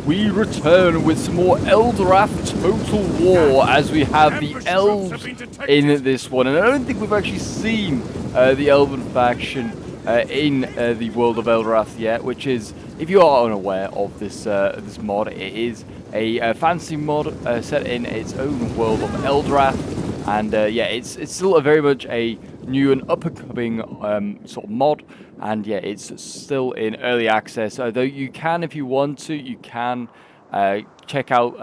we return with some more Eldirath Total War as we have the elves in this one. And I don't think we've actually seen the elven faction in the world of Eldirath yet, which is, if you are unaware of this this mod, it is a fantasy mod set in its own world of Eldirath. And yeah, it's still very much a new and up-and-coming sort of mod, and yeah, it's still in early access. Though you can, if you want to, you can check out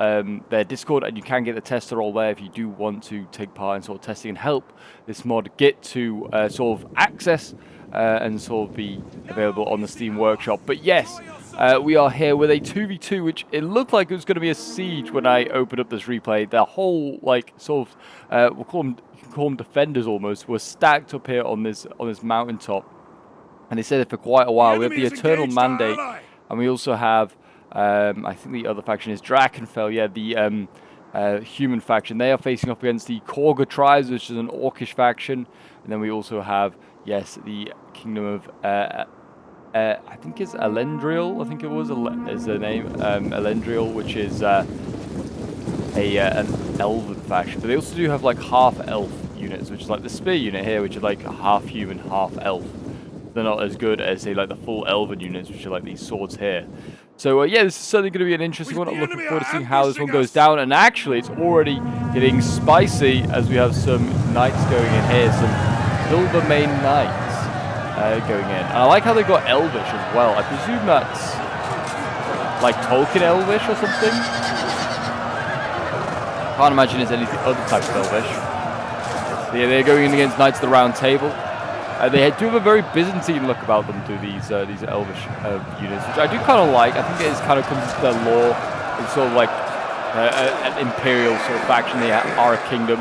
their Discord, and you can get the tester all there if you do want to take part in sort of testing and help this mod get to sort of access and sort of be available on the Steam Workshop. But yes, we are here with a 2v2, which it looked like it was going to be a siege when I opened up this replay. The whole, like, sort of, we'll call them defenders almost, were stacked up here on this mountaintop. And they said it for quite a while. We have the Eternal Mandate, and we also have, I think the other faction is Drakenfell, yeah, the human faction. They are facing off against the Korga tribes, which is an orcish faction. And then we also have, yes, the Kingdom of, I think it's Elendriel, I think it was, is the name, Elendriel, which is an elven faction. But they also do have like half-elf units, which is like the spear unit here, which is like half human, half elf. They're not as good as, say, like the full elven units, which are like these swords here. So yeah, this is certainly going to be an interesting one. I'm looking forward to seeing how this one goes down. And actually, it's already getting spicy as we have some knights going in here, some Silvermane knights going in. And I like how they got elvish as well. I presume that's like Tolkien elvish or something. Can't imagine it's any other type of elvish. So yeah, they're going in against Knights of the Round Table. They do have a very Byzantine look about them to these elvish units, which I do kind of like. I think it is kind of comes into their lore. It's sort of like an imperial sort of faction. They are a kingdom.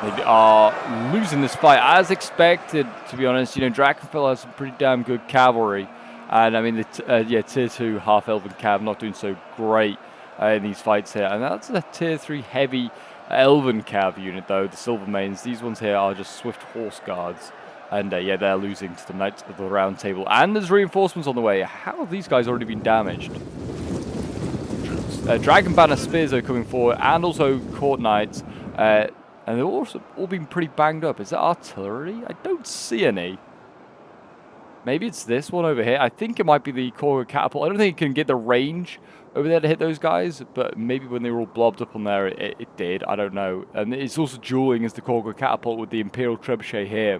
They are losing this fight as expected, to be honest. You know, Drakenfell has some pretty damn good cavalry, and I mean, the yeah, tier 2 half elven cav not doing so great in these fights here, and that's a tier 3 heavy elven cav unit though, the Silvermanes. These ones here are just swift horse guards, and yeah, they're losing to the Knights of the Round Table. And there's reinforcements on the way. How have these guys already been damaged? Dragon Banner spears are coming forward, and also court knights, and they've also all been pretty banged up. Is that artillery? I don't see any. Maybe it's this one over here. I think it might be the Korga catapult. I don't think it can get the range over there to hit those guys, but maybe when they were all blobbed up on there, it did. I don't know. And it's also dueling as the Korga catapult with the Imperial Trebuchet here.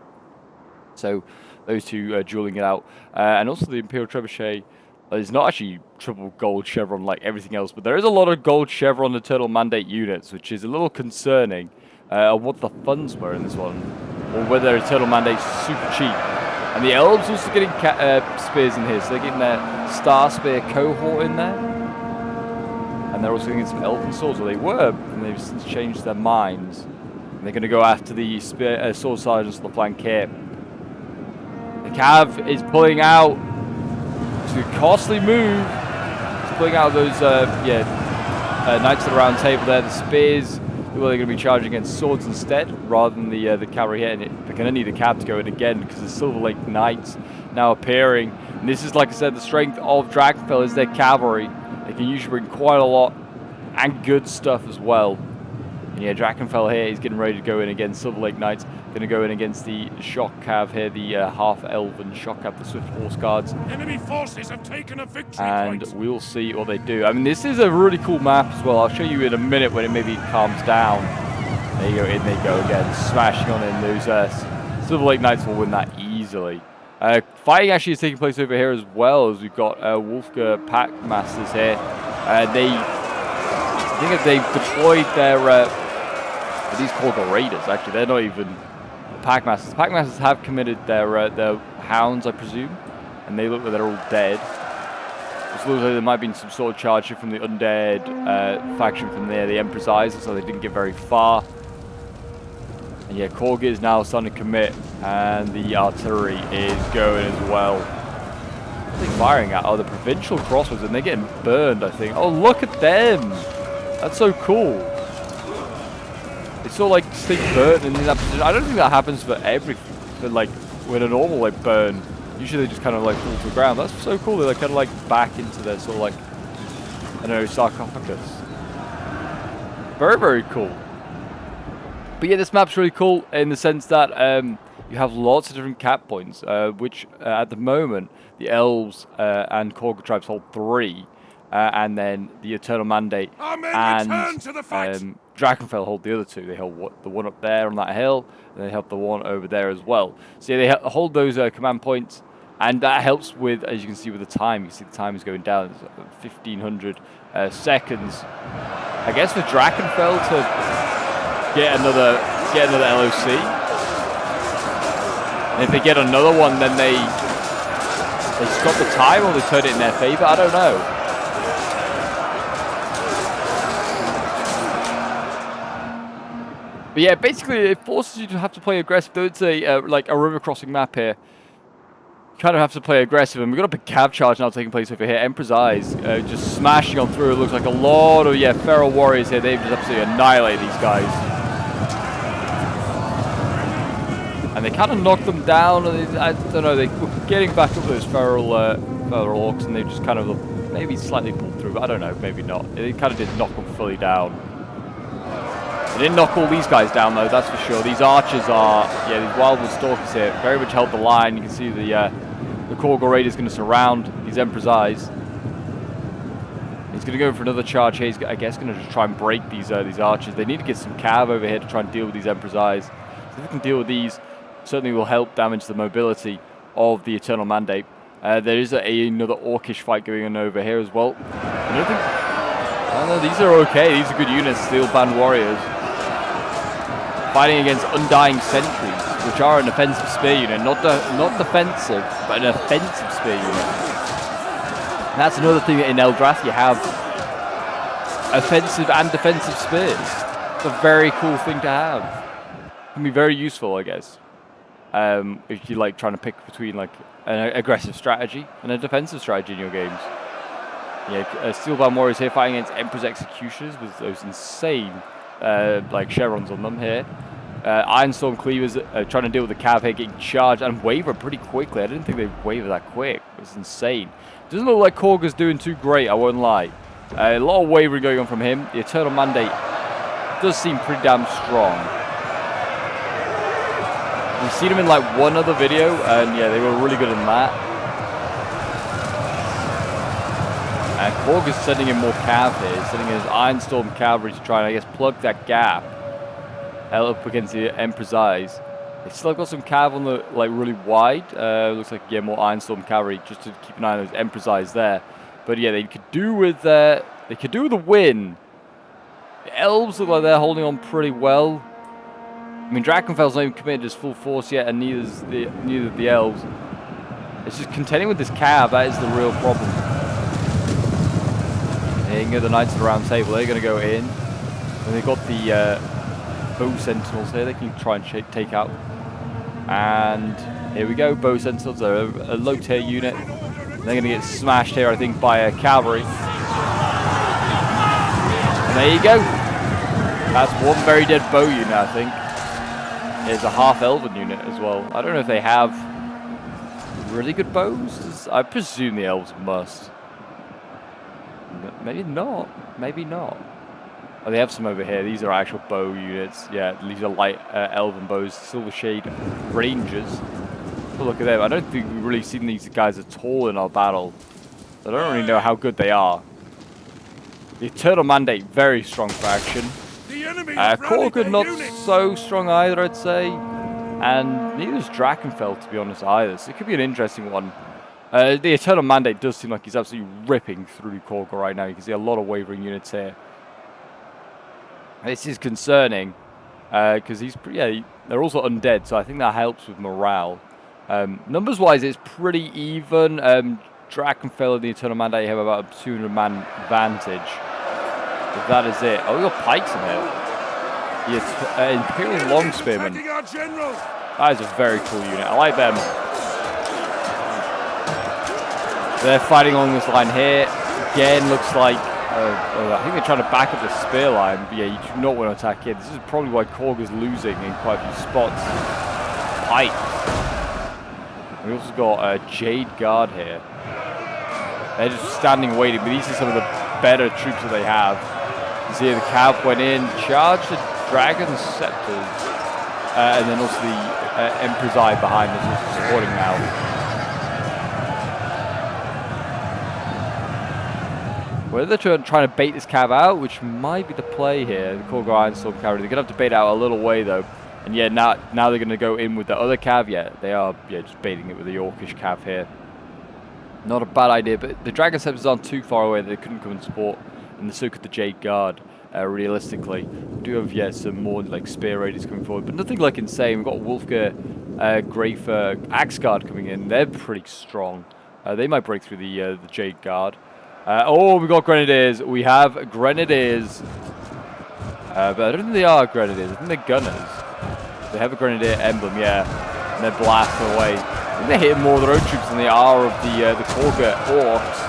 So those two dueling it out. And also the Imperial Trebuchet is not actually triple gold chevron like everything else, but there is a lot of gold chevron Eternal Mandate units, which is a little concerning on what the funds were in this one, or whether Eternal Mandate's super cheap. And the elves also getting spears in here, so they're getting their Star Spear cohort in there. And they're also getting some elven swords, or they were, and they've since changed their minds. And they're going to go after the spear, sword sergeants on the flank here. The cav is pulling out. It's a costly move. It's pulling out those, Knights of the Round Table there. The spears, well, they're going to be charging against swords instead, rather than the cavalry here. And they're going to need the cav to go in again, because the Silver Lake Knights now appearing. And this is, like I said, the strength of Drakenfell is their cavalry. They can usually bring quite a lot and good stuff as well. And yeah, Drakenfell here is getting ready to go in against Silver Lake Knights. Going to go in against the Shock Cav here, the half-elven Shock Cav, the Swift Horse Guards. Enemy forces have taken a victory and point. We'll see what they do. I mean, this is a really cool map as well. I'll show you in a minute when it maybe calms down. There you go, in they go again, smashing on in those. Silver Lake Knights will win that easily. Fighting actually is taking place over here as well, as we've got Wolfgar Pack Masters here. I think they've deployed their these Korga Raiders. Actually, they're not even Pack Masters. Pack Masters have committed their hounds, I presume, and they look like they're all dead. It looks like there might have been some sort of charge from the undead faction from there, the Emperor's Eyes, so they didn't get very far. And yeah, Korga is now starting to commit, and the artillery is going as well. What are they firing at? Oh, the provincial crossbows, and they're getting burned, I think. Oh, look at them! That's so cool. They sort of like stay burnt in that position. I don't think that happens for like when a normal like burn Usually they just kind of like fall to the ground. That's so cool. They like kind of like back into their sort of like, I don't know, sarcophagus. Very, very cool. But yeah, this map's really cool in the sense that you have lots of different cap points, which at the moment the elves and Korg tribes hold 3, and then the Eternal Mandate and Drakenfell hold the other 2. They hold the one up there on that hill, and they have the one over there as well. So yeah, they hold those command points, and that helps with, as you can see with the time. You can see the time is going down. It's 1,500 seconds. I guess for Drakenfell to get another LOC. And if they get another one, then they stop the time or they turn it in their favor. I don't know. But yeah, basically it forces you to have to play aggressive. Though it's like a river crossing map here, you kind of have to play aggressive. And we've got a big cav charge now taking place over here. Emperor's Eyes just smashing on through. It looks like a lot of feral warriors here. They've just absolutely annihilated these guys. And they kind of knocked them down. And I don't know. They were getting back up with those feral orcs, and they just kind of maybe slightly pulled through. But I don't know. Maybe not. They kind of did knock them fully down. They didn't knock all these guys down though, that's for sure. These archers are, these Wildwood Stalkers here, very much held the line. You can see the Korgor Raider is going to surround these Emperor's Eyes. He's going to go for another charge here. He's, I guess, going to just try and break these archers. They need to get some cav over here to try and deal with these Emperor's Eyes. So if they can deal with these, certainly will help damage the mobility of the Eternal Mandate. There is another orcish fight going on over here as well. I don't know, these are okay. These are good units, Steel Band Warriors. Fighting against Undying Sentries, which are an offensive spear unit, not defensive, but an offensive spear unit. And that's another thing in Eldirath, you have offensive and defensive spears. It's a very cool thing to have. It can be very useful, I guess, if you like trying to pick between like an aggressive strategy and a defensive strategy in your games. Yeah, Steelbound Warriors here fighting against Emperor's Executioners with those insane like chevrons on them here. Ironstorm Cleavers trying to deal with the cav here, getting charged and waver pretty quickly. I didn't think they'd waver that quick. It's insane. Doesn't look like Korg's doing too great, I won't lie. A lot of wavering going on from him. The Eternal Mandate does seem pretty damn strong. We've seen him in like one other video, and yeah, they were really good in that. And Korg is sending in more cav here. He's sending in his Ironstorm cavalry to try and, I guess, plug that gap up against the Emperor's Eyes. They still got some cav on the, like, really wide. Looks like, yeah, more Ironstorm cavalry just to keep an eye on those Emperor's Eyes there. But yeah, they could do with a win. The elves look like they're holding on pretty well. I mean, Drakenfell's not even committed his full force yet, and neither the elves. It's just contending with this cav. That is the real problem. Here you can go, the Knights of the Round Table. They're going to go in. And they've got the Bow Sentinels here. They can try and take out. And here we go. Bow Sentinels are a low tier unit. They're going to get smashed here, I think, by cavalry. And there you go. That's one very dead bow unit, I think. There's a half elven unit as well. I don't know if they have really good bows. I presume the elves must. Maybe not. Maybe not. Oh, they have some over here. These are actual bow units. Yeah, these are light elven bows. Silver Shade Rangers. Oh, look at them. I don't think we've really seen these guys at all in our battle. I don't really know how good they are. The Eternal Mandate, very strong faction. Korg not so strong either, I'd say. And neither is Drakenfell, to be honest, either. So it could be an interesting one. The Eternal Mandate does seem like he's absolutely ripping through Korg right now. You can see a lot of wavering units here. This is concerning because they're also undead, so I think that helps with morale. Numbers-wise, it's pretty even. Drakenfell and the Eternal Mandate have about a 200-man advantage. But that is it. Oh, we got pikes in here. The Imperial Longspearmen. That is a very cool unit. I like them. They're fighting along this line here. Again, looks like I think they're trying to back up the spear line. But yeah, you do not want to attack here. This is probably why Korg is losing in quite a few spots. Pikes. We also got a Jade Guard here. They're just standing waiting, but these are some of the better troops that they have. You see the cav went in, charged the Dragon Scepters, and then also the Emperor's Eye behind us is supporting now. Whether they're trying to bait this cav out, which might be the play here, the Korg Ironstorm cavalry, they're going to have to bait out a little way though. And yeah, now they're going to go in with the other cav. Yeah, they are just baiting it with the Orcish cav here. Not a bad idea, but the Dragon Scepters aren't too far away. They couldn't come and support, and so could the Jade Guard. Realistically, we do have some more like Spear Raiders coming forward, but nothing like insane. We've got Wolfgar, Grafer, Axe Guard coming in. They're pretty strong. They might break through the Jade Guard. Oh, we got Grenadiers. We have Grenadiers, but I don't think they are Grenadiers. I think they're Gunners. They have a Grenadier emblem, yeah, and they're blasting away. I think they're hitting more of their own troops than they are of the Korga Orcs.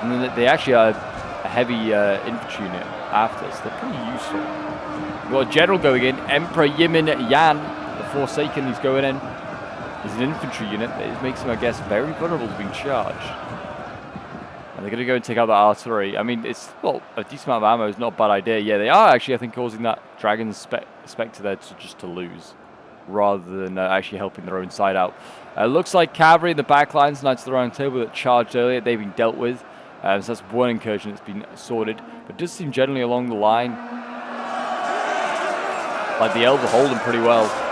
And then they actually are a heavy infantry unit after, so they're pretty useful. We've got a general going in, Emperor Yimin Yan, the Forsaken, he's going in. He's an infantry unit that makes him, I guess, very vulnerable to being charged. And they're going to go and take out the artillery. I mean, it's, well, a decent amount of ammo is not a bad idea. Yeah, they are actually, I think, causing that Dragon Spectre there just to lose, rather than actually helping their own side out. Looks like cavalry in the back lines, Knights of the Round Table that charged earlier, they've been dealt with. So that's one incursion that's been sorted. But it does seem generally along the line like the elves are holding pretty well.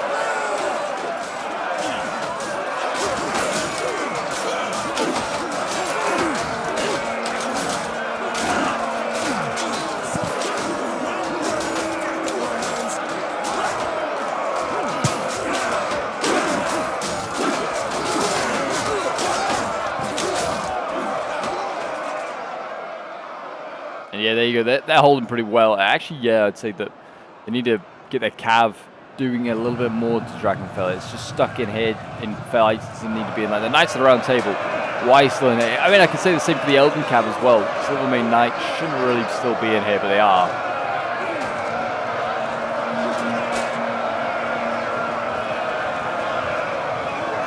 Yeah, there you go. They're holding pretty well. Actually, yeah, I'd say that they need to get their cav doing a little bit more to Dragonfell. It's just stuck in here in fights. It doesn't need to be in like the Knights of the Round Table. Why still in here? I mean, I could say the same for the Elven cav as well. Silvermane Knights shouldn't really still be in here, but they are.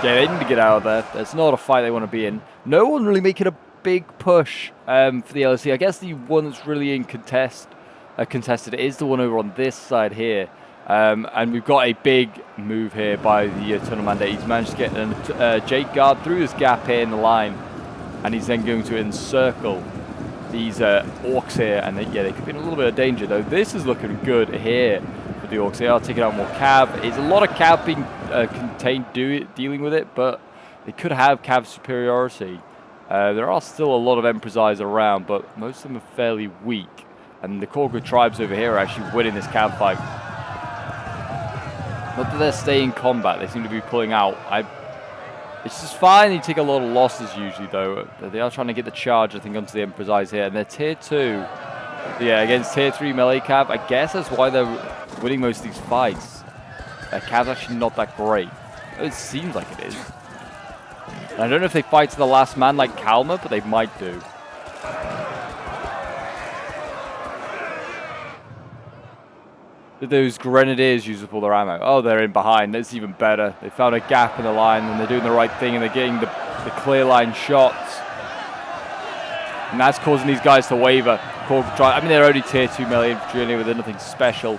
Yeah, they need to get out of there. It's not a fight they want to be in. No one really making a big push for the LSC. I guess the one that's really in contested is the one over on this side here. And we've got a big move here by the Eternal Mandate. He's managed to get a Jade Guard through this gap here in the line. And he's then going to encircle these orcs here. And they could be in a little bit of danger, though. This is looking good here for the orcs. They are taking out more cav. It's a lot of cav being contained dealing with it, but they could have cav superiority. There are still a lot of Emperor's Eyes around, but most of them are fairly weak. And the Korga tribes over here are actually winning this cav fight. Not that they're staying in combat, they seem to be pulling out. It's just fine, they take a lot of losses usually though. They are trying to get the charge, I think, onto the Emperor's Eyes here. And they're tier 2. Yeah, against tier 3 melee cav. I guess that's why they're winning most of these fights. Cav's actually not that great. It seems like it is. And I don't know if they fight to the last man like Kalma, but they might do. Did those Grenadiers use up all their ammo? Oh, they're in behind. That's even better. They found a gap in the line, and they're doing the right thing, and they're getting the clear line shots. And that's causing these guys to waver. I mean, they're only tier 2 melee infantry anyway, they're nothing special.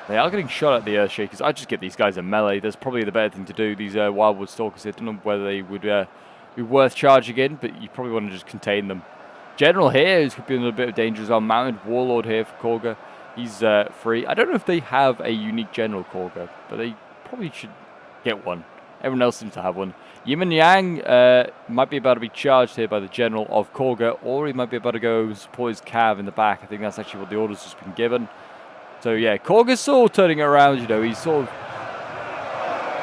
They are getting shot at the Earthshakers. I just get these guys a melee. That's probably the better thing to do. These Wildwood Stalkers, I don't know whether they would be worth charging in, but you probably want to just contain them. General here is could be in a bit of danger as well. Mounted Warlord here for Korga. He's free. I don't know if they have a unique General Korga, but they probably should get one. Everyone else seems to have one. Yimin Yang might be about to be charged here by the General of Korga, or he might be about to go support his cav in the back. I think that's actually what the order's just been given. So yeah, Korga's sort of turning it around, you know, he's sort of,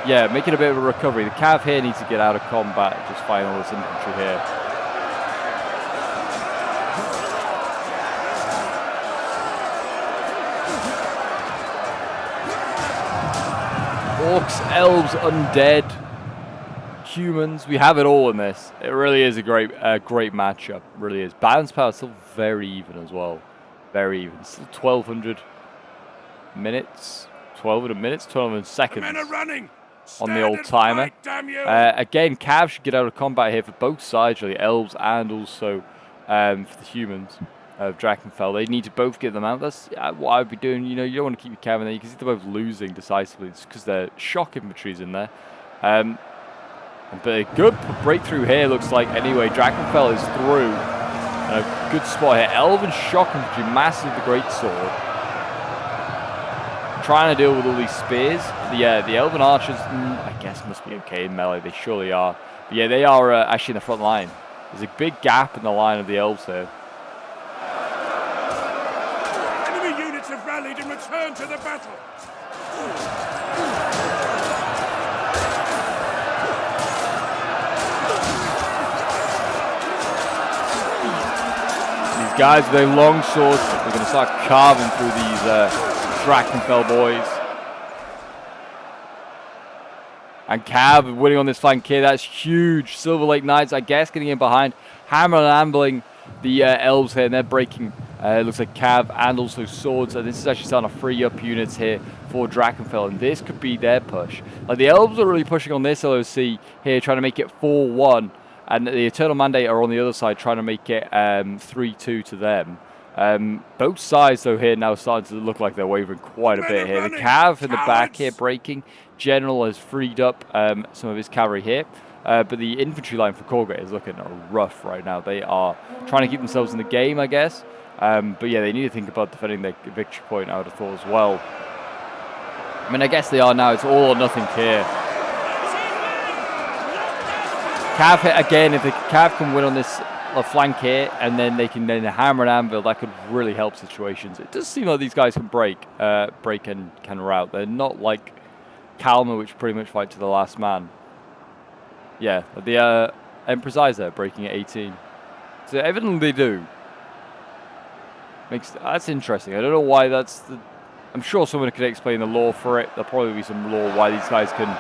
yeah, making a bit of a recovery. The cav here needs to get out of combat, just fighting all this infantry here. Orcs, elves, undead, humans, we have it all in this. It really is a great matchup, really is. Balance power is still very even as well, very even. Still 1,200 minutes 12 in a minute, 12 in The seconds men are running. on the Stand old and timer. fight, damn you. Again, Cav should get out of combat here for both sides, really, elves and also for the humans of Drakenfell. They need to both get them out. That's what I would be doing. You know, you don't want to keep your Cav in there. You can see they're both losing decisively. It's because their shock infantry's in there. But a good breakthrough here, looks like. Anyway, Drakenfell is through. A good spot here. Elven shock infantry, massive the great sword. Trying to deal with all these spears. The elven archers, I guess, must be okay in melee. They surely are. But yeah, they are actually in the front line. There's a big gap in the line of the elves here. Enemy units have rallied and returned to the battle. These guys with their long swords, they're going to start carving through these Drakenfell boys. And Cav winning on this flank here. That's huge. Silver Lake Knights, I guess, getting in behind. Hammer and ambling the elves here, and they're breaking. It looks like Cav and also swords. And this is actually starting to free up units here for Drakenfell. And this could be their push. Like, the elves are really pushing on this LOC here, trying to make it 4-1. And the Eternal Mandate are on the other side, trying to make it 3-2 to them. Both sides, though, here now starting to look like they're wavering quite a bit here. The Cav in the back here breaking. General has freed up some of his cavalry here. But the infantry line for Korga is looking rough right now. They are trying to keep themselves in the game, I guess. But yeah, they need to think about defending their victory point, I would have thought as well. I mean, I guess they are now. It's all or nothing here. Cav hit again. If the Cav can win on this flank here, and then they can then hammer and anvil, that could really help situations. It does seem like these guys can break and can rout. They're not like Kalmar, which pretty much fight to the last man. Yeah, the Emperor's Eyes there breaking at 18. So evidently they do. That's interesting. I don't know why that's the. I'm sure someone could explain the law for it. There'll probably be some law why these guys can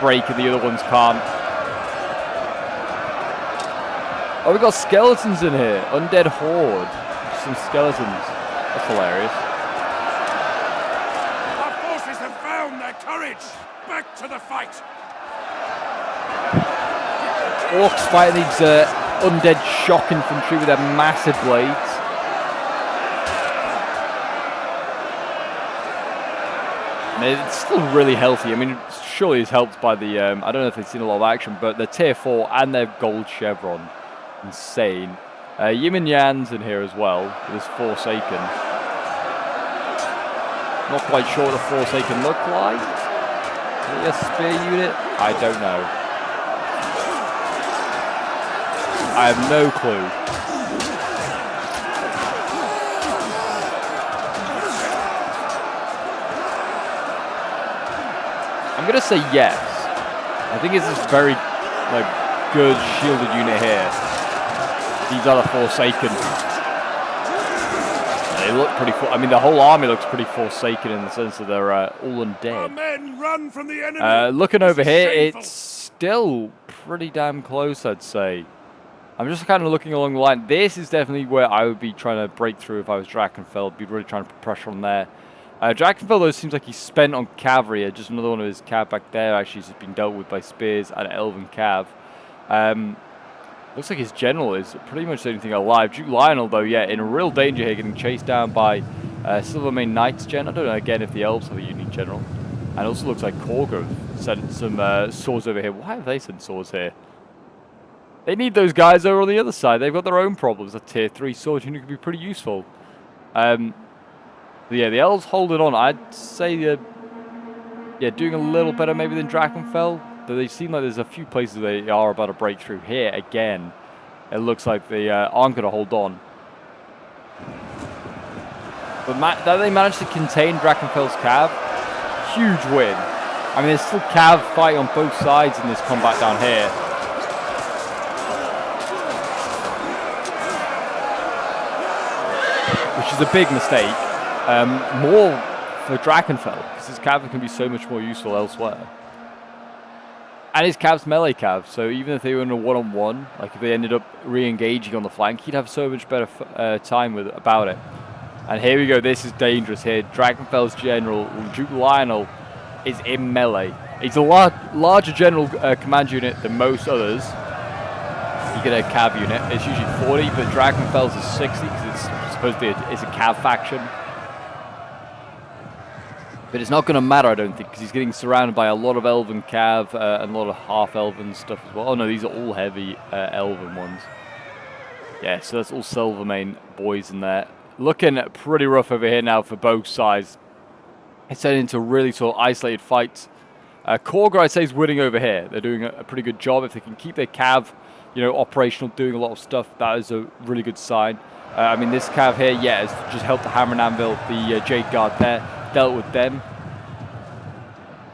break and the other ones can't. Oh, we got skeletons in here. Undead Horde. Some skeletons. That's hilarious. Our forces have found their courage. Back to the fight. Orcs fighting these undead shock infantry with their massive blades. And it's still really healthy. I mean, it surely is helped by the, I don't know if they've seen a lot of action, but the tier 4 and their gold chevron. Insane. Yimin Yan's in here as well, with his Forsaken. Not quite sure what the Forsaken look like. Is it a spear unit? I don't know. I have no clue. I'm going to say yes. I think it's this very good shielded unit here. These are the Forsaken. They look pretty. I mean, the whole army looks pretty Forsaken in the sense that they're all undead. Our men run from the enemy. Looking over here, shameful. it's still pretty damn close, I'd say. I'm just kind of looking along the line. This is definitely where I would be trying to break through if I was Drakenfell. I'd be really trying to put pressure on there. Drakenfell, though, seems like he's spent on cavalry. Just another one of his cav back there actually has been dealt with by spears and elven cav. Looks like his general is pretty much the only thing alive. Duke Lionel, though, yeah, in real danger here, getting chased down by Silvermane Knight's gen. I don't know, again, if the elves have a unique general. And it also looks like Korga sent some swords over here. Why have they sent swords here? They need those guys over on the other side. They've got their own problems. A tier 3 sword unit could be pretty useful. Yeah, the elves holding on. I'd say yeah, doing a little better maybe than Drakenfell. Though they seem like there's a few places they are about to break through. Here, again, it looks like they aren't going to hold on. But that they managed to contain Drakenfell's cav, huge win. I mean, there's still cav fighting on both sides in this combat down here. Which is a big mistake. More for Drakenfell, because his cav can be so much more useful elsewhere. And his cav's melee cav, so even if they were in a one-on-one, like if they ended up re-engaging on the flank, he'd have so much better time about it. And here we go. This is dangerous here. Dragonfel's general, Duke Lionel, is in melee. He's a larger general command unit than most others. You get a cav unit. It's usually 40, but Dragonfel's is 60 because it's supposedly it's a cav faction. But it's not going to matter, I don't think, because he's getting surrounded by a lot of elven cav and a lot of half-elven stuff as well. Oh no, these are all heavy elven ones. Yeah, so that's all Silvermane boys in there. Looking pretty rough over here now for both sides. It's turning into really sort of isolated fights. Korga, I'd say, is winning over here. They're doing a pretty good job. If they can keep their cav, you know, operational, doing a lot of stuff, that is a really good sign. I mean, this cav here, yeah, has just helped the Hammer and Anvil, the Jade Guard there, dealt with them.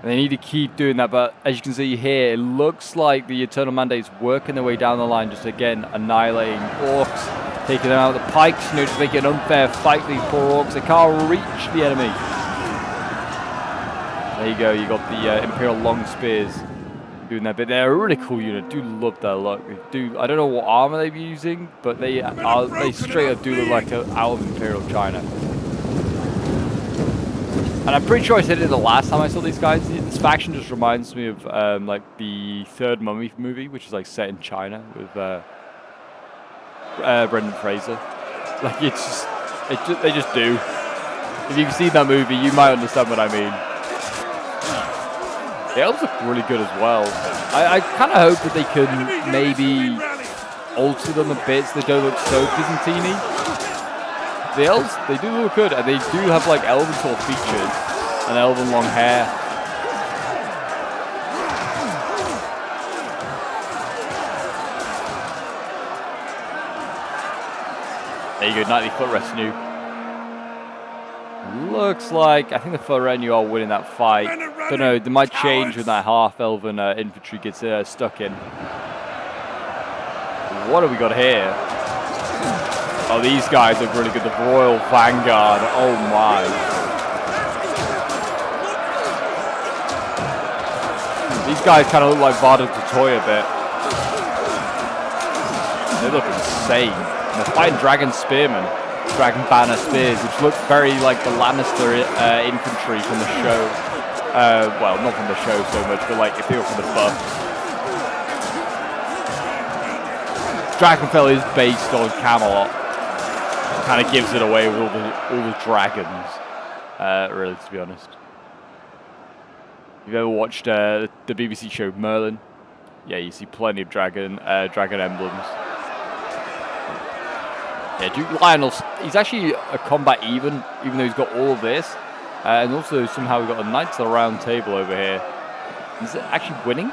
And they need to keep doing that, but as you can see here, it looks like the Eternal Mandate's working their way down the line, just again, annihilating orcs, taking them out with the pikes, you know, just making an unfair fight for these poor orcs. They can't reach the enemy. There you go, you got the Imperial Long Spears doing that bit. They're a really cool unit. Do love their look. They do. I don't know what armor they're using, but they straight up do look like out of Imperial China. And I'm pretty sure I said it the last time I saw these guys. This faction just reminds me of like the third Mummy movie, which is like set in China with Brendan Fraser. Like they just do. If you've seen that movie, you might understand what I mean. The elves look really good as well. I kind of hope that they can maybe alter them a bit so they don't look so Byzantine-y. The elves, they do look good, and they do have like elven sort of features and elven long hair. There you go, Knightly Foot Retinue. Looks like, I think the Foot Retinue are winning that fight. Don't know, they might change when that half-elven infantry gets stuck in. What have we got here? Oh, these guys look really good. The Royal Vanguard. Oh my. These guys kind of look like Vada Totoy a bit. They look insane. And they're fighting Dragon Spearmen. Dragon Banner Spears, which look very like the Lannister infantry from the show. Well, not from the show so much, but like if they were from the books. Dragonfell is based on Camelot. Kind of gives it away with all the dragons, really, to be honest. If you've ever watched the BBC show Merlin, yeah, you see plenty of dragon emblems. Yeah, Duke Lionel, he's actually a combat even though he's got all of this. And also somehow we've got a Knights of the Round Table over here. Is it actually winning?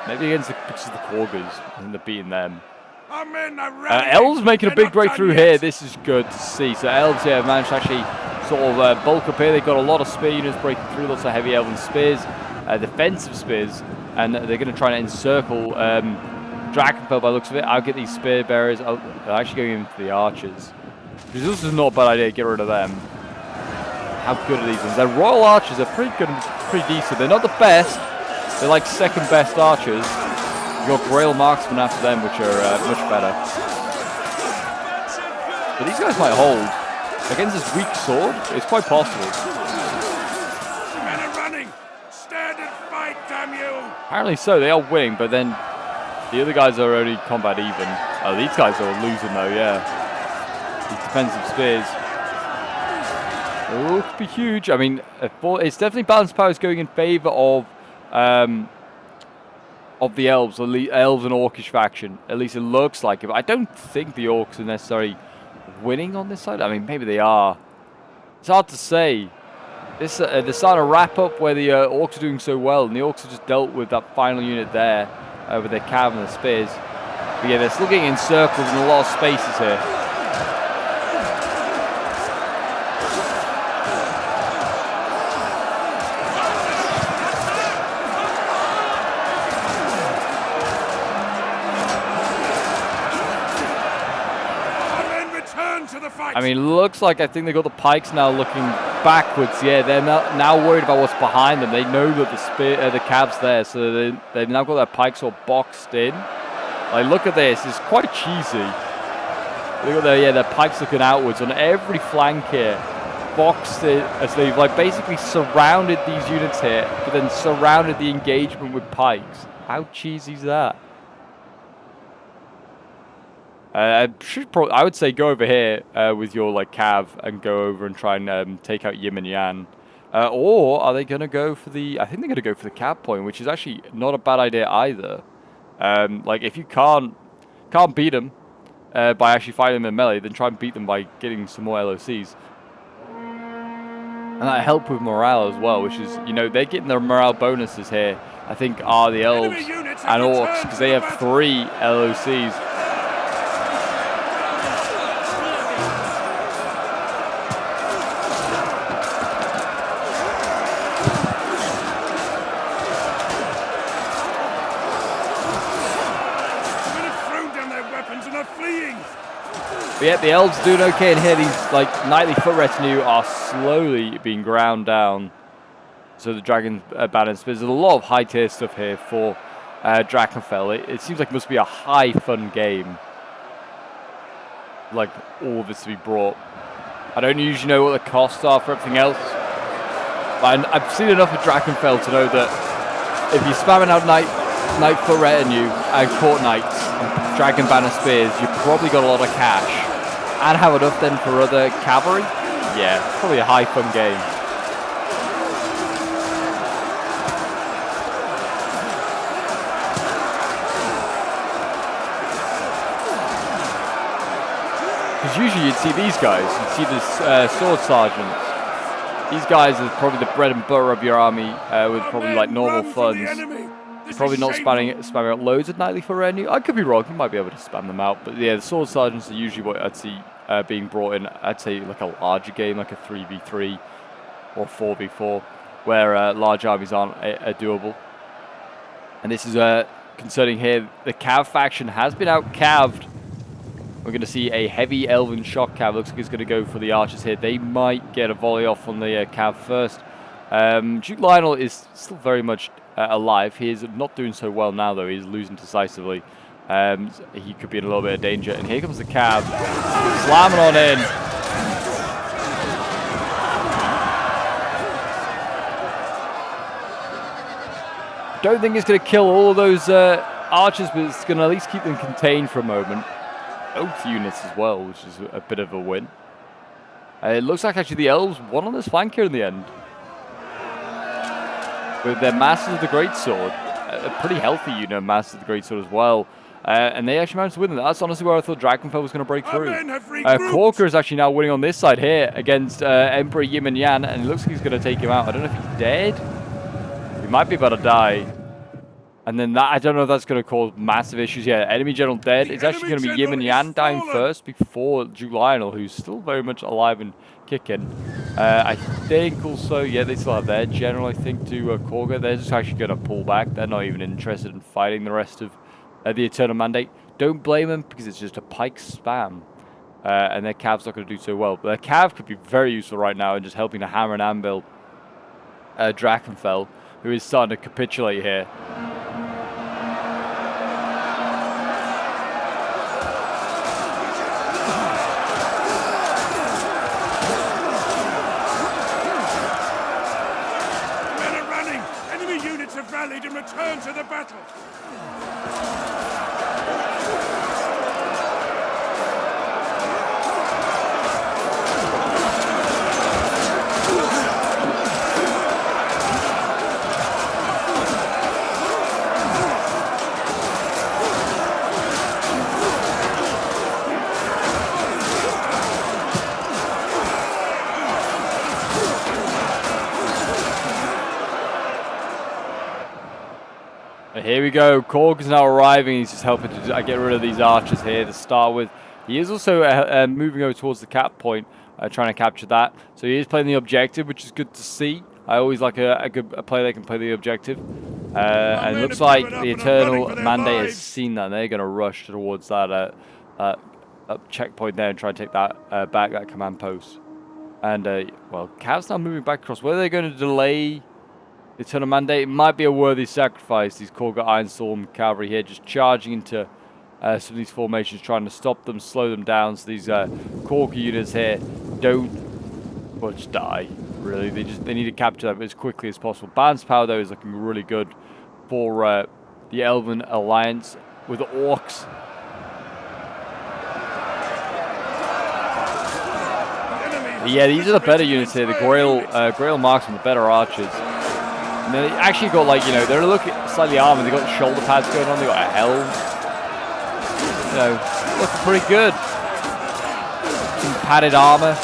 Maybe against the Korgas, and they're beating them. Elves making a big breakthrough here. This is good to see. So Elves here have managed to actually sort of bulk up here. They've got a lot of spear units breaking through, lots of heavy elven spears, defensive spears, and they're going to try and encircle Dragonfell by the looks of it. I'll get these spear bearers. They're actually going into the archers. This is not a bad idea. Get rid of them. How good are these ones? Their Royal Archers are pretty good and pretty decent. They're not the best. They're like second best archers. You've got Grail Marksmen after them, which are much better. But these guys might hold. Against this weak sword, it's quite possible. Men are running! Stand and fight, damn you! Apparently so, they are winning, but then the other guys are only combat even. Oh, these guys are losing though, yeah. These defensive spears. Oh, could be huge. I mean, it's definitely balanced powers going in favor of the elves, elves and orcish faction. At least it looks like it. But I don't think the orcs are necessarily winning on this side. I mean, maybe they are. It's hard to say. This they're starting to wrap up where the orcs are doing so well, and the orcs have just dealt with that final unit there with their cav and their spears. But yeah, they're still getting encircled in a lot of spaces here. I mean, looks like I think they got the pikes now looking backwards. Yeah, they're now worried about what's behind them. They know that the cav's there, so they've now got their pikes all boxed in. Like, look at this. It's quite cheesy. Look at their pikes looking outwards on every flank here. Boxed it as they've like basically surrounded these units here, but then surrounded the engagement with pikes. How cheesy is that? I would say go over here with your like cav and go over and try and take out Yin and Yang. Or are they going to go for the... I think they're going to go for the cap point, which is actually not a bad idea either. Like, if you can't beat them by actually fighting them in melee, then try and beat them by getting some more LOCs. And that help with morale as well, which is, you know, they're getting their morale bonuses here, I think, are the elves and orcs, because they have 3 LOCs. But yeah, the elves doing okay in here. These like knightly foot retinue are slowly being ground down. So the dragon banner spears. There's a lot of high tier stuff here for Drakenfell. It seems like it must be a high fun game. Like all of this to be brought. I don't usually know what the costs are for everything else, but I've seen enough of Drakenfell to know that if you're spamming out knight foot retinue and court knights and dragon banner spears, you've probably got a lot of cash. And have enough then for other cavalry? Yeah, probably a high fun game. Because usually you'd see these guys, you'd see the sword sergeants. These guys are probably the bread and butter of your army with probably like normal funds. Probably not spamming out loads of knightly foot retinue. I could be wrong, you might be able to spam them out. But yeah, the sword sergeants are usually what I'd see being brought in. I'd say like a larger game, like a 3v3 or 4v4, where large armies aren't doable. And this is concerning here. The cav faction has been out caved. We're going to see a heavy elven shock cav. Looks like it's going to go for the archers here. They might get a volley off on the cav first. Duke Lionel is still very much alive. He is not doing so well now, though. He's losing decisively. He could be in a little bit of danger. And here comes the cav. Slamming on in. Don't think it's going to kill all of those archers, but it's going to at least keep them contained for a moment. Both units as well, which is a bit of a win. It looks like actually the elves won on this flank here in the end. With their Masters of the Greatsword. A pretty healthy unit of Masters of the Greatsword as well. And they actually managed to win. That's honestly where I thought Drakenfell was going to break through. Corker is actually now winning on this side here against Emperor Yin and Yang, and it looks like he's going to take him out. I don't know if he's dead. He might be about to die. And then that, I don't know if that's going to cause massive issues. Yeah, enemy general dead. It's actually going to be Yin and Yang dying first before Duke Lionel, who's still very much alive and kicking. I think also, yeah, they still have their general, I think, to Korga. They're just actually going to pull back. They're not even interested in fighting the rest of the Eternal Mandate. Don't blame them, because it's just a pike spam. And their cav's not going to do so well. But their cav could be very useful right now in just helping to hammer and anvil Drakenfell, who is starting to capitulate here. And return to the battle. Here we go. Korg is now arriving. He's just helping to get rid of these archers here to start with. He is also moving over towards the cap point, trying to capture that. So he is playing the objective, which is good to see. I always like a player that can play the objective. And it looks like the Eternal Mandate has seen that. And they're going to rush towards that checkpoint there and try and take that back, that command post. And, well, Cav's now moving back across. Whether they're going to delay Eternal Mandate, it might be a worthy sacrifice. These Korga Ironstorm cavalry here just charging into some of these formations, trying to stop them, slow them down, so these Korg units here don't much die. Really, they need to capture them as quickly as possible. Balance power though is looking really good for the Elven Alliance with the orcs. Yeah, these are the better units here. The Grail Marksmen, the better archers. And they actually got, like, you know, they're looking slightly armored. They got shoulder pads going on. They got elves. You know, looking pretty good. Some padded armor.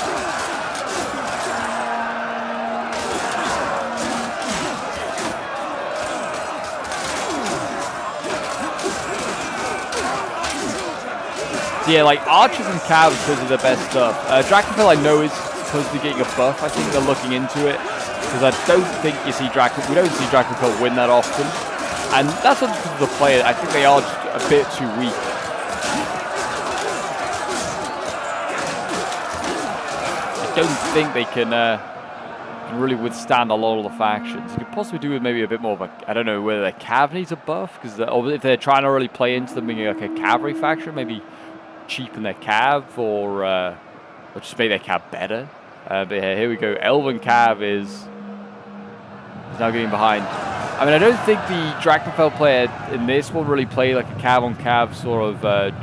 So yeah, like archers and cabs, those are the best stuff. Drakenfell I know is supposed to be getting a buff. I think they're looking into it. Because I don't think we don't see Drakenfell win that often. And that's not just because of the player. I think they are just a bit too weak. I don't think they can really withstand a lot of the factions. You could possibly do with maybe a bit more of a, I don't know whether their cav needs a buff, because or if they're trying to really play into them being like a cavalry faction, maybe cheapen their cav or just make their cav better. But yeah, here we go. Elven cav is now getting behind. I mean, I don't think the Drakenfell player in this will really play like a cav on cav sort of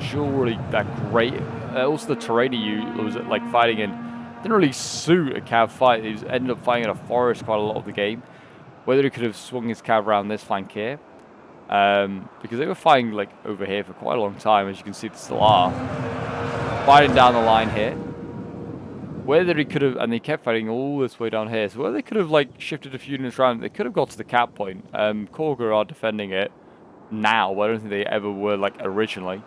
duel really that great. Also, the terrain he was like fighting in didn't really suit a cav fight. He ended up fighting in a forest quite a lot of the game. Whether he could have swung his cav around this flank here, because they were fighting like over here for quite a long time, as you can see, they still are fighting down the line here. Whether he could have, and they kept fighting all this way down here, so whether they could have like shifted a few units around, they could have got to the cap point. Korga are defending it now, but I don't think they ever were like originally.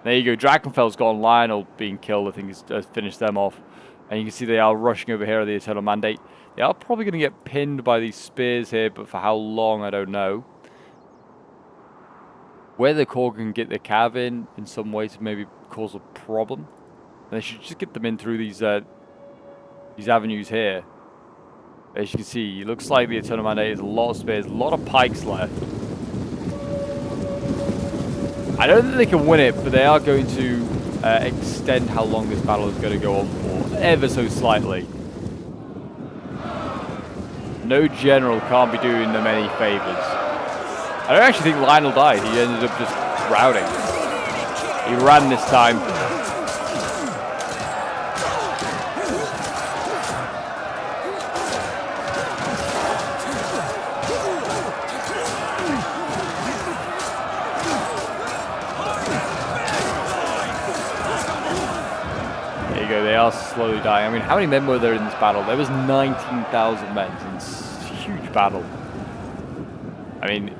There you go, Drakenfell's gone, Lionel being killed, I think he's finished them off. And you can see they are rushing over here at the Eternal Mandate. They are probably going to get pinned by these spears here, but for how long, I don't know. Whether Korg can get their cav in some way to maybe cause a problem. And they should just get them in through these avenues here. As you can see, it looks like the Eternal Mandate is a lot of spears, a lot of pikes left. I don't think they can win it, but they are going to extend how long this battle is going to go on for, ever so slightly. No general can't be doing them any favors. I don't actually think Lionel died. He ended up just routing. He ran this time. There you go, they are slowly dying. I mean, how many men were there in this battle? There was 19,000 men. It's a huge battle. I mean,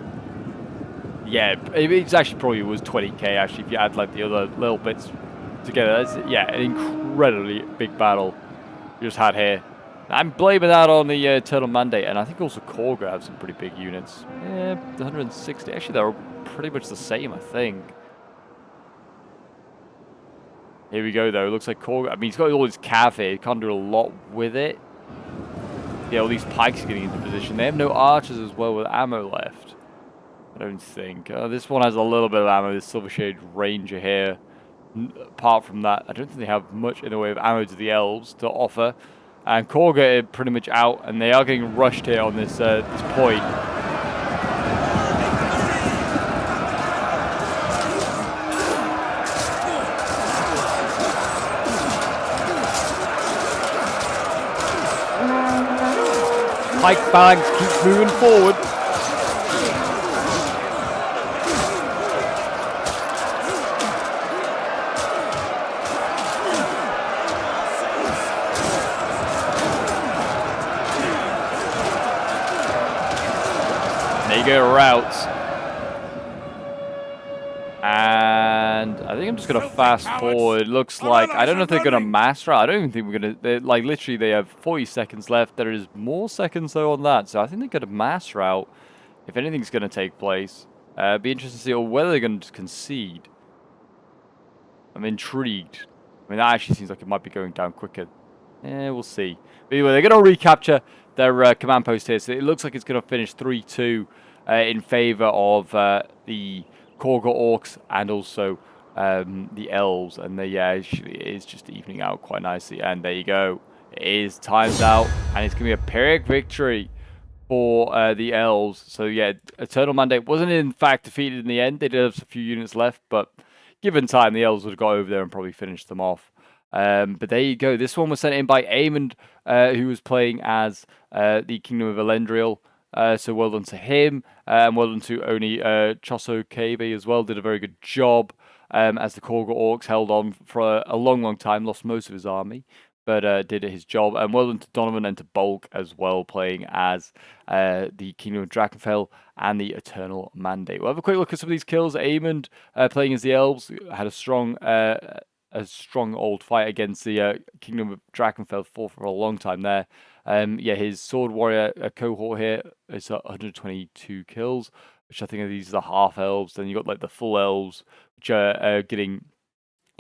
yeah, it's actually probably was 20k actually if you add like the other little bits together. That's, yeah, an incredibly big battle you just had here. I'm blaming that on the Eternal Mandate, and I think also Korga have some pretty big units. Yeah, 160. Actually, they're pretty much the same, I think. Here we go, though. It looks like Korga. I mean, he's got all his cav here. He can't do a lot with it. Yeah, all these pikes are getting into position. They have no archers as well with ammo left. I don't think. This one has a little bit of ammo. This Silver Shade Ranger here. Apart from that, I don't think they have much in the way of ammo to the elves to offer. And Korga are pretty much out, and they are getting rushed here on this point. Pike phalanx keeps moving forward. There you go, routes. And I think I'm just going to fast forward. It looks like, I don't know if they're going to mass route. I don't even think we're going to, like literally they have 40 seconds left. There is more seconds though on that. So I think they're going to mass route if anything's going to take place. Be interesting to see whether they're going to concede. I'm intrigued. I mean, that actually seems like it might be going down quicker. We'll see. But anyway, they're going to recapture their command post here. So it looks like it's going to finish 3-2 in favor of the Korga Orcs and also the elves, and actually it is just evening out quite nicely. And there you go, it is timed out, and it's gonna be a Pyrrhic victory for the elves. So yeah, Eternal Mandate wasn't in fact defeated in the end. They did have a few units left, but given time, the elves would have got over there and probably finished them off. But there you go. This one was sent in by Aemond, who was playing as the Kingdom of Elendriel. So well done to him, and well done to Oni Choso Kebe as well. Did a very good job, as the Korga Orcs held on for a long, long time, lost most of his army, but did his job. And well done to Donovan and to Bulk as well, playing as the Kingdom of Drakenfell and the Eternal Mandate. We'll have a quick look at some of these kills. Aemond, playing as the Elves, had a strong old fight against the Kingdom of Drakenfell, fought for a long time there. His Sword Warrior cohort here is 122 kills, which I think these are the half elves. Then you got like the full elves, which are getting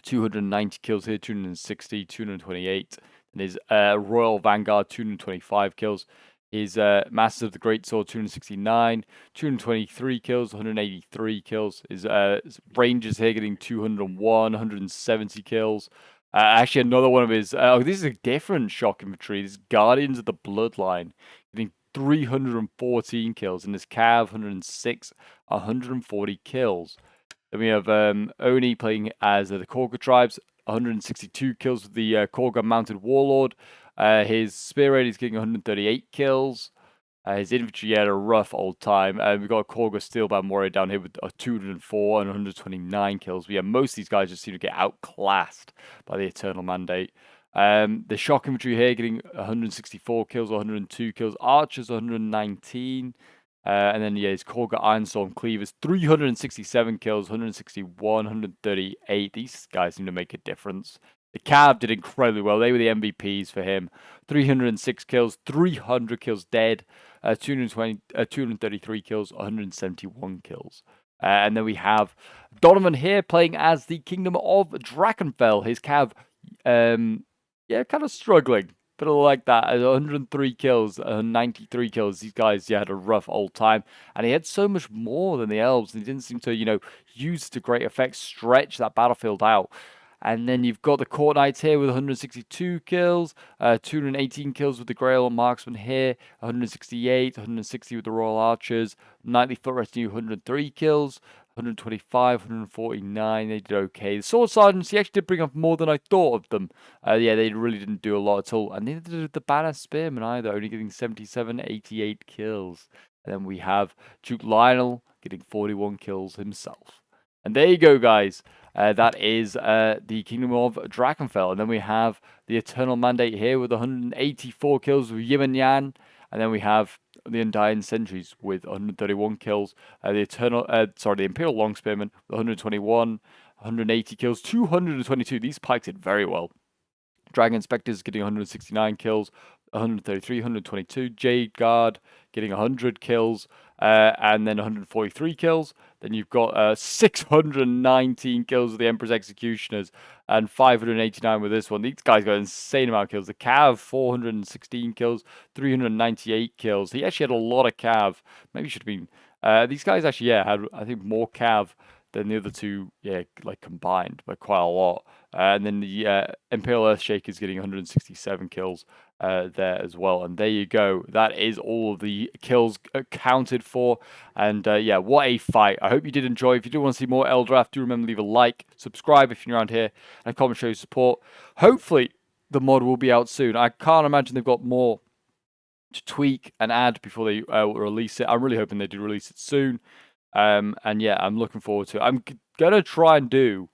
290 kills here, 260, 228. And his Royal Vanguard, 225 kills. His Masters of the Great Sword, 269, 223 kills, 183 kills. His Rangers here getting 201, 170 kills. Actually, another one of his... this is a different shock infantry. This is Guardians of the Bloodline, getting 314 kills. And his Cav, 106, 140 kills. Then we have Oni playing as the Korga tribes, 162 kills with the Korga Mounted Warlord. His Spear Raid is getting 138 kills. His infantry had a rough old time. We've got a Korga Steelbound Warrior down here with 204 and 129 kills. But yeah, most of these guys just seem to get outclassed by the Eternal Mandate. The Shock Infantry here getting 164 kills, 102 kills. Archers 119. And then his Korga Ironstorm Cleavers, 367 kills, 161, 138. These guys seem to make a difference. The Cav did incredibly well. They were the MVPs for him. 306 kills, 300 kills dead, 233 kills, 171 kills. And then we have Donovan here playing as the Kingdom of Drakenfell. His Cav, kind of struggling. But I like that. 103 kills, 93 kills. These guys, had a rough old time. And he had so much more than the elves. And he didn't seem to, use to great effect, stretch that battlefield out. And then you've got the Court Knights here with 162 kills, 218 kills with the Grail Marksman here, 168, 160 with the Royal Archers, Knightly Foot Retinue, 103 kills, 125, 149, they did okay. The Sword Sergeants, he actually did bring up more than I thought of them. They really didn't do a lot at all. And neither did the Banner Spearmen either, only getting 77, 88 kills. And then we have Duke Lionel getting 41 kills himself. And there you go, guys. That is the Kingdom of Drakenfell. And then we have the Eternal Mandate here with 184 kills with Yin and Yan. And then we have the Undying Sentries with 131 kills. The Imperial Long Spearmen with 121, 180 kills, 222. These pikes did very well. Dragon Inspectors getting 169 kills, 133, 122. Jade Guard getting 100 kills, and then 143 kills. Then you've got 619 kills with the Emperor's Executioners, and 589 with this one. These guys got an insane amount of kills. The Cav, 416 kills, 398 kills. He actually had a lot of Cav. Maybe should have been... these guys actually, had, I think, more Cav than the other two, combined, but quite a lot. And then the Imperial Earthshaker is getting 167 kills there as well. And there you go. That is all of the kills accounted for. And what a fight. I hope you did enjoy. If you do want to see more Eldirath, do remember to leave a like, subscribe if you're around here, and comment show your support. Hopefully, the mod will be out soon. I can't imagine they've got more to tweak and add before they release it. I'm really hoping they do release it soon. I'm looking forward to it. I'm gonna try and do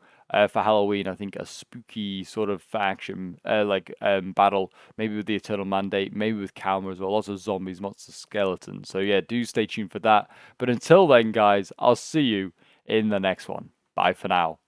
for Halloween, I think, a spooky sort of faction battle, maybe with the Eternal Mandate, maybe with Kalmar as well. Lots of zombies, lots of skeletons. So do stay tuned for that. But until then, guys, I'll see you in the next one. Bye for now.